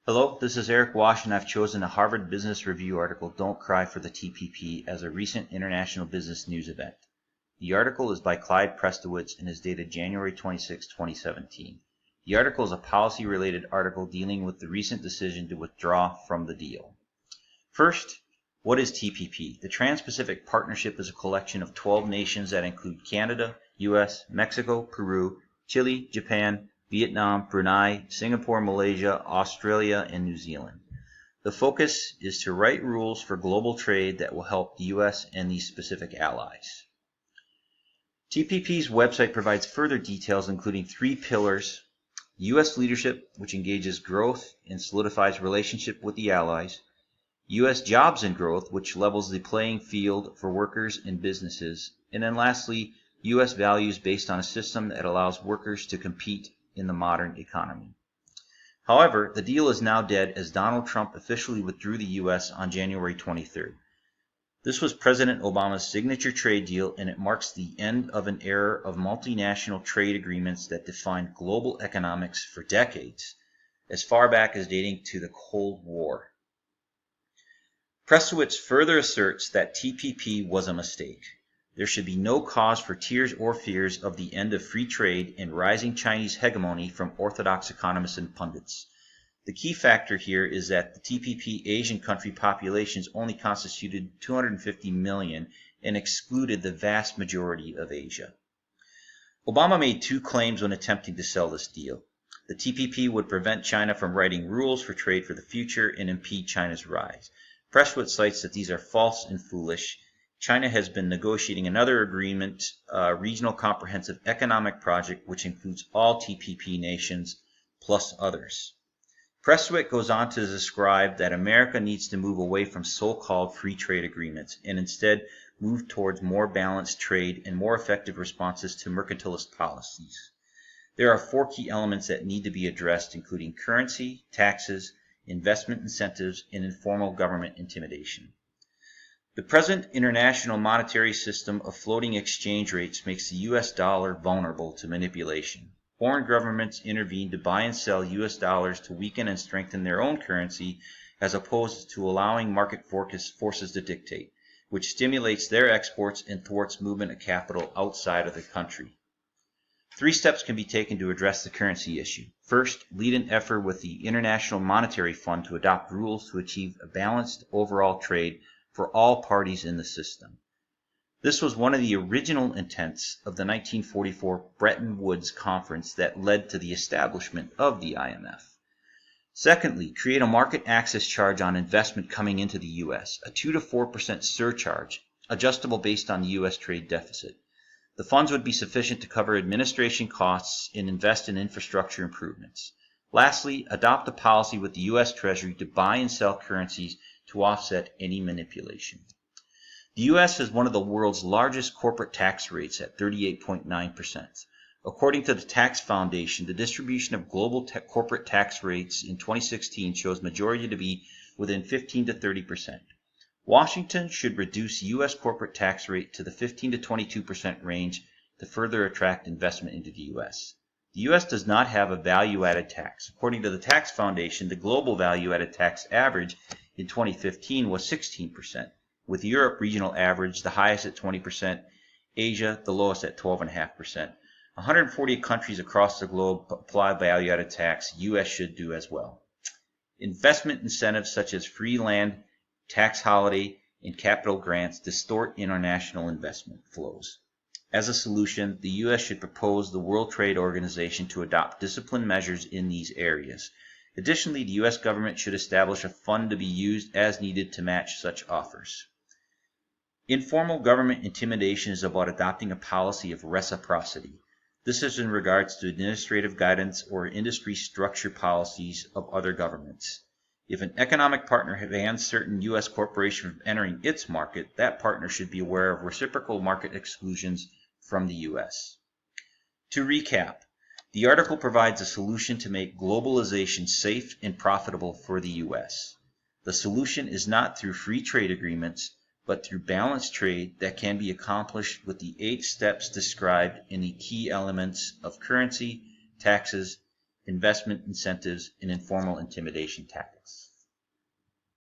Hello, this is Eric Wash, and I've chosen a Harvard Business Review article, Don't Cry for the TPP, as a recent international business news event. The article is by Clyde Prestowitz and is dated January 26, 2017. The article is a policy-related article dealing with the recent decision to withdraw from the deal. First, what is TPP? The Trans-Pacific Partnership is a collection of 12 nations that include Canada, US, Mexico, Peru, Chile, Japan, Vietnam, Brunei, Singapore, Malaysia, Australia, and New Zealand. The focus is to write rules for global trade that will help the U.S. and these specific allies. TPP's website provides further details, including 3 pillars: U.S. leadership, which engages growth and solidifies relationship with the allies; U.S. jobs and growth, which levels the playing field for workers and businesses; and then lastly, U.S. values based on a system that allows workers to compete in the modern economy. However, the deal is now dead as Donald Trump officially withdrew the U.S. on January 23rd. This was President Obama's signature trade deal, and it marks the end of an era of multinational trade agreements that defined global economics for decades, as far back as dating to the Cold War. Prestowitz further asserts that TPP was a mistake. There should be no cause for tears or fears of the end of free trade and rising Chinese hegemony from orthodox economists and pundits. The key factor here is that the TPP Asian country populations only constituted 250 million and excluded the vast majority of Asia. Obama made 2 claims when attempting to sell this deal. The TPP would prevent China from writing rules for trade for the future and impede China's rise. Prestowitz cites that these are false and foolish. China has been negotiating another agreement, Regional Comprehensive Economic Project, which includes all TPP nations plus others. Prestowitz goes on to describe that America needs to move away from so-called free trade agreements and instead move towards more balanced trade and more effective responses to mercantilist policies. There are 4 key elements that need to be addressed, including currency, taxes, investment incentives, and informal government intimidation. The present international monetary system of floating exchange rates makes the U.S. dollar vulnerable to manipulation. Foreign governments intervene to buy and sell U.S. dollars to weaken and strengthen their own currency, as opposed to allowing market forces to dictate, which stimulates their exports and thwarts movement of capital outside of the country. 3 steps can be taken to address the currency issue. First, lead an effort with the International Monetary Fund to adopt rules to achieve a balanced overall trade for all parties in the system. This was one of the original intents of the 1944 Bretton Woods Conference that led to the establishment of the IMF. Secondly, create a market access charge on investment coming into the U.S., a 2 to 4% surcharge, adjustable based on the U.S. trade deficit. The funds would be sufficient to cover administration costs and invest in infrastructure improvements. Lastly, adopt a policy with the U.S. Treasury to buy and sell currencies to offset any manipulation. The U.S. has one of the world's largest corporate tax rates at 38.9%. According to the Tax Foundation, the distribution of global corporate tax rates in 2016 shows majority to be within 15 to 30%. Washington should reduce U.S. corporate tax rate to the 15 to 22% range to further attract investment into the U.S. The U.S. does not have a value-added tax. According to the Tax Foundation, the global value-added tax average in 2015 was 16%, with Europe regional average the highest at 20%, Asia the lowest at 12.5%. 140 countries across the globe apply value-added tax. U.S. should do as well. Investment incentives such as free land, tax holiday, and capital grants distort international investment flows. As a solution, the U.S. should propose the World Trade Organization to adopt discipline measures in these areas. Additionally, the U.S. government should establish a fund to be used as needed to match such offers. Informal government intimidation is about adopting a policy of reciprocity. This is in regards to administrative guidance or industry structure policies of other governments. If an economic partner bans certain U.S. corporations from entering its market, that partner should be aware of reciprocal market exclusions from the U.S. To recap, the article provides a solution to make globalization safe and profitable for the U.S. The solution is not through free trade agreements, but through balanced trade that can be accomplished with the 8 steps described in the key elements of currency, taxes, investment incentives, and informal intimidation tactics.